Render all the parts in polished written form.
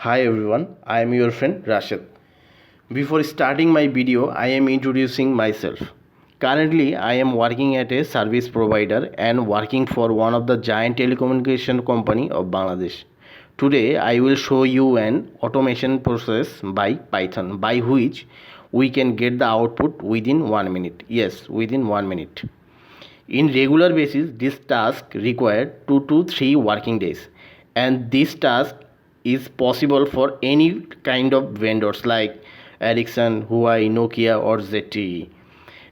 Hi everyone, I am your friend Rashid. Before starting my video, I am introducing myself. Currently, I am working at a service provider and working for one of the giant telecommunication company of Bangladesh. Today, I will show you an automation process by Python by which we can get the output within 1 minute. Yes, within 1 minute. In regular basis, this task required 2 to 3 working days, and this task is possible for any kind of vendors like Ericsson, Huawei, Nokia, or ZTE,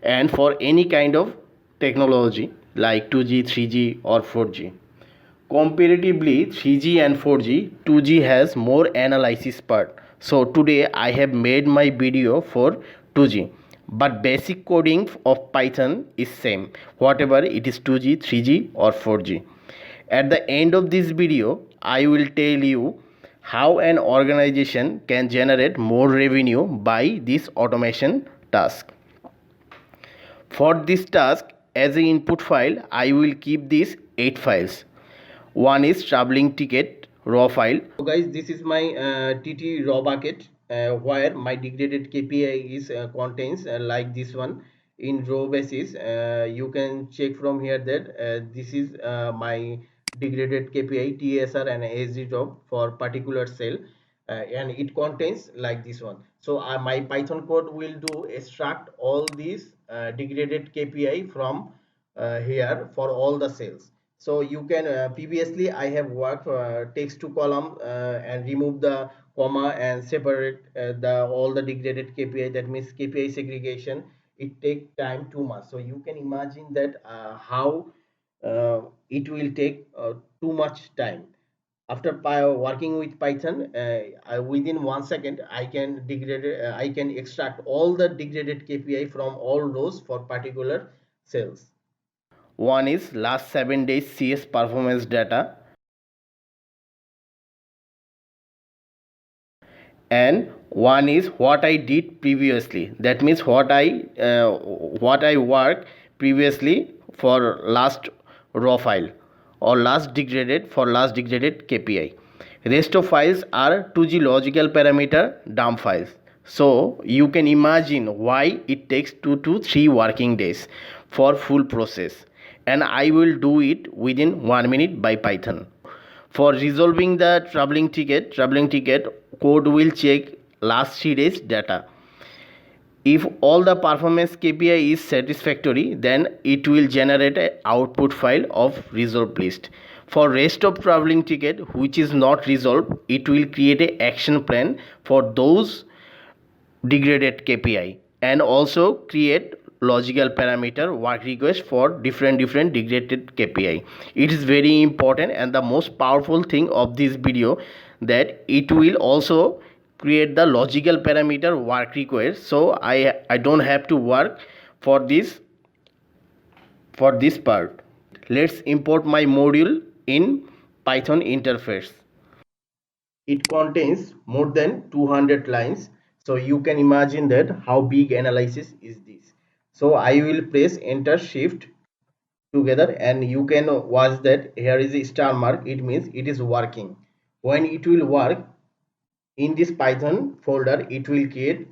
and for any kind of technology like 2G, 3G, or 4G. Comparatively, 3G and 4G, 2G has more analysis part. So today I have made my video for 2G. But basic coding of Python is same, whatever it is 2G, 3G or 4G. At the end of this video, I will tell you how an organization can generate more revenue by this automation task. For this task, as an input file, I will keep these 8 files. One is traveling ticket raw file. So guys, this is my TT raw bucket where my degraded KPI is contains like this one in row basis. You can check from here that this is my degraded KPI TSR and ASD job for particular cell. And it contains like this one. So my Python code will do extract all these degraded KPI from here for all the cells. So you can previously I have worked text to column and remove the comma and separate the all the degraded KPI. That means KPI segregation. It take time too much. So you can imagine that how it will take too much time. After working with Python, within 1 second I can extract all the degraded KPI from all rows for particular cells. One is last 7 days CS performance data, and one is what I did previously. That means what I worked previously for last raw file or last degraded KPI. Rest of files are 2G logical parameter dump files. So you can imagine why it takes 2 to 3 working days for full process, and I will do it within 1 minute by Python. For resolving the traveling ticket code will check last 3 days data. If all the performance KPI is satisfactory, then it will generate an output file of resolved list. For rest of traveling ticket which is not resolved, it will create an action plan for those degraded KPI and also create logical parameter work request for different degraded KPI. It is very important and the most powerful thing of this video that it will also create the logical parameter work request. So I don't have to work for this part. Let's import my module in Python interface. It contains more than 200 lines, so you can imagine that how big analysis is this. So I will press enter shift together and you can watch that here is a star mark. It means it is working. When it will work in this Python folder, it will create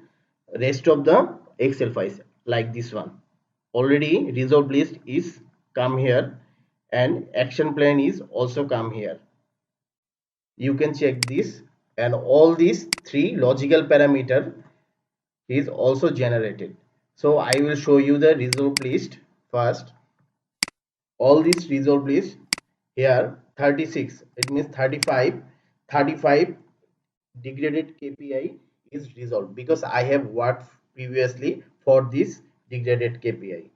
rest of the Excel files like this one. Already resolved list is come here and action plan is also come here. You can check this, and all these 3 logical parameter is also generated. So I will show you the resolve list first. All these resolve list here 36, it means 35 degraded KPI is resolved because I have worked previously for this degraded KPI.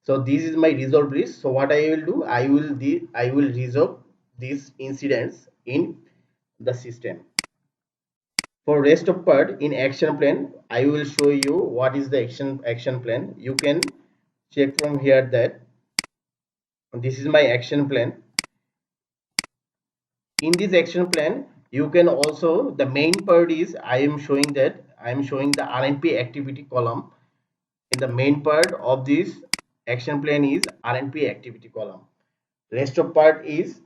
So this is my resolve list. So what I will do, I will resolve these incidents in the system. For rest of part in action plan, I will show you what is the action plan. You can check from here that this is my action plan. In this action plan, you can also, the main part is I am showing the RNP activity column. In the main part of this action plan is RNP activity column. Rest of part is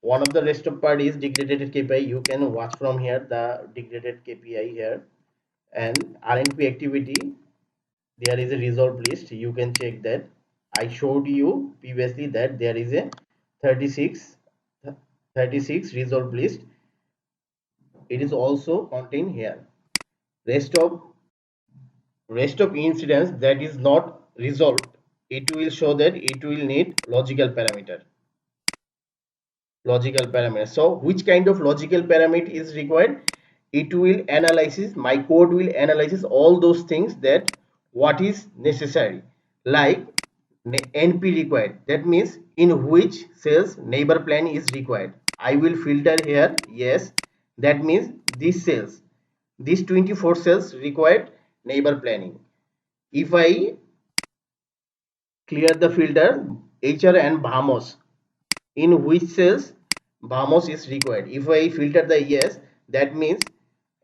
one of the rest of part is degraded KPI. You can watch from here the degraded KPI here, and RNP activity. There is a resolve list. You can check that. I showed you previously that there is a 36 36 resolve list. It is also contained here. Rest of incidents that is not resolved, it will show that it will need logical parameter. So which kind of logical parameter is required? It will analysis, my code will analysis all those things that what is necessary, like NP required, that means in which cells neighbor plan is required. I will filter here, yes, that means these cells, these 24 cells required neighbor planning. If I clear the filter HR and Vamos, in which cells Vamos is required. If I filter the yes, that means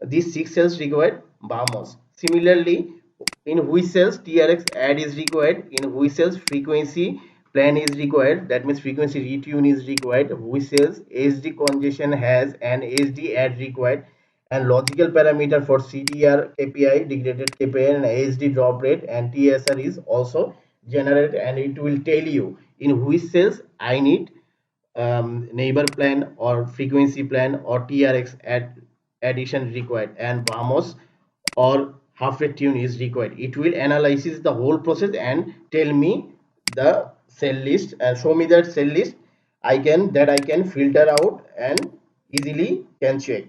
these 6 cells required Vamos. Similarly, in which cells TRX add is required, in which cells frequency plan is required, that means frequency retune is required, which cells HD congestion has and HD add required, and logical parameter for CDR KPI, degraded KPI, and HD drop rate and TSR is also generated, and it will tell you in which cells I need neighbor plan or frequency plan or TRX addition required, and Vamos or half rate tune is required. It will analyze the whole process and tell me the cell list and show me that cell list. I can filter out and easily can check.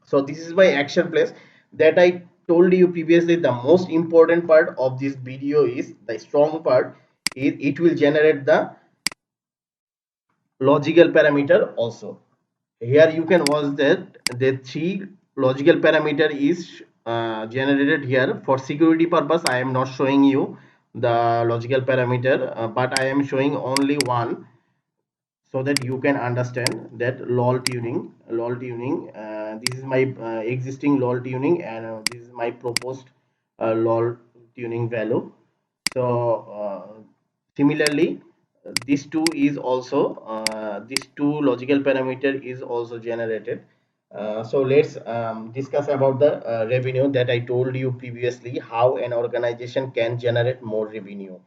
So this is my action place that I told you previously. The most important part of this video is the strong part is it will generate the logical parameter also. Here you can watch that the 3 logical parameter is generated here. For security purpose I am not showing you the logical parameter, but I am showing only one, so that you can understand that lol tuning, this is my existing lol tuning, and this is my proposed lol tuning value. So similarly, these two logical parameter is also generated. So let's discuss about the revenue that I told you previously, how an organization can generate more revenue.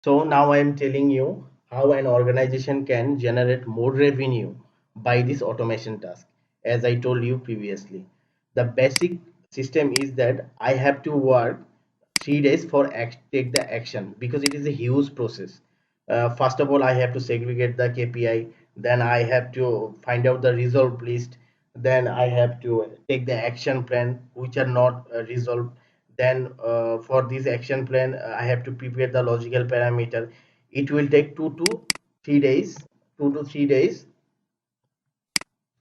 So now I am telling you how an organization can generate more revenue by this automation task. As I told you previously, the basic system is that I have to work 3 days for take the action, because it is a huge process. First of all, I have to segregate the KPI, then I have to find out the resolve list, then I have to take the action plan which are not resolved. Then for this action plan, I have to prepare the logical parameter. It will take 2 to 3 days, 2 to 3 days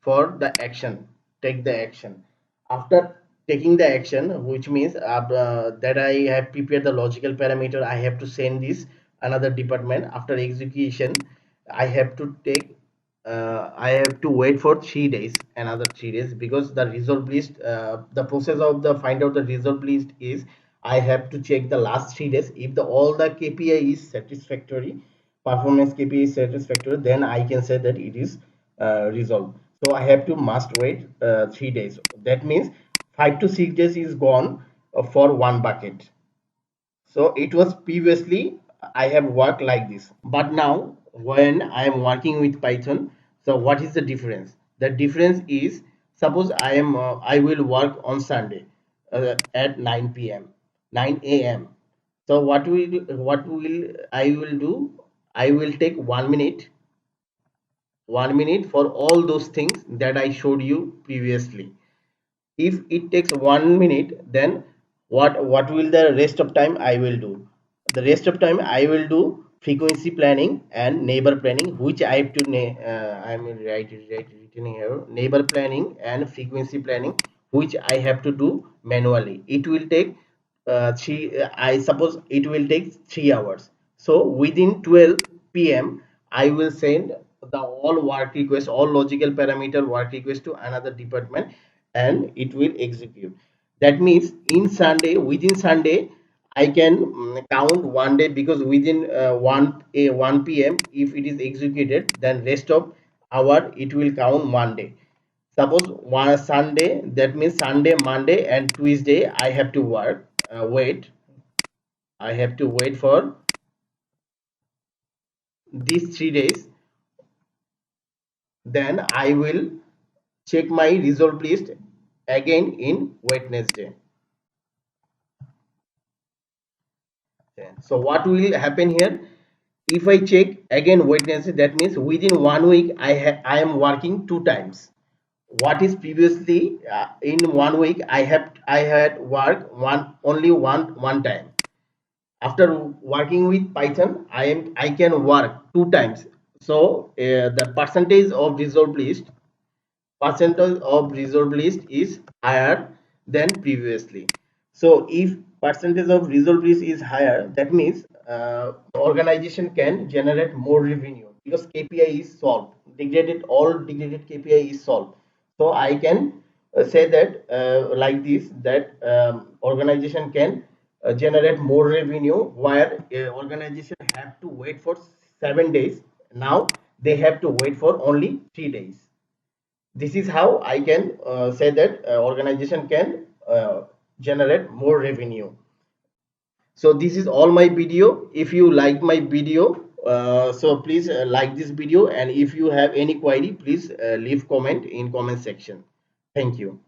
for the action, take the action. After taking the action, which means that I have prepared the logical parameter, I have to send this another department. After execution, I have to take I have to wait for 3 days, another 3 days, because the result list, the process of the find out the result list is I have to check the last 3 days. If the all the KPI is satisfactory, performance KPI is satisfactory, then I can say that it is resolved. So I have to must wait 3 days. That means 5 to 6 days is gone for one bucket. So it was previously I have worked like this, but now when I am working with Python, so what is the difference? The difference is, suppose I will work on Sunday at 9 p.m., 9 a.m. So what will I will do? I will take 1 minute, 1 minute for all those things that I showed you previously. If it takes 1 minute, then what will the rest of time I will do? The rest of time I will do frequency planning and neighbor planning, which I have to I am written here, neighbor planning and frequency planning, which I have to do manually. It will take three I suppose it will take 3 hours. So within 12 p.m. I will send the all work request, all logical parameter work request to another department, and it will execute. That means in Sunday, within Sunday, I can count one day, because within 1 p.m. if it is executed, then rest of hour it will count one day. Suppose one Sunday, that means Sunday, Monday, and Tuesday I have to work. I have to wait for these 3 days. Then I will check my result list again in Wednesday. Okay. So what will happen here? If I check again Wednesday, that means within 1 week I am working two times. What is previously in 1 week I had worked one time. After working with Python, I can work two times. So the percentage of reserved list is higher than previously. So if percentage of reserved list is higher, that means organization can generate more revenue, because KPI is solved. All degraded KPI is solved. So I can say that like this, that organization can generate more revenue, where organization have to wait for 7 days. Now they have to wait for only 3 days. This is how I can say that organization can generate more revenue. So this is all my video. If you like my video, so please like this video, and if you have any query, please leave comment in comment section. Thank you.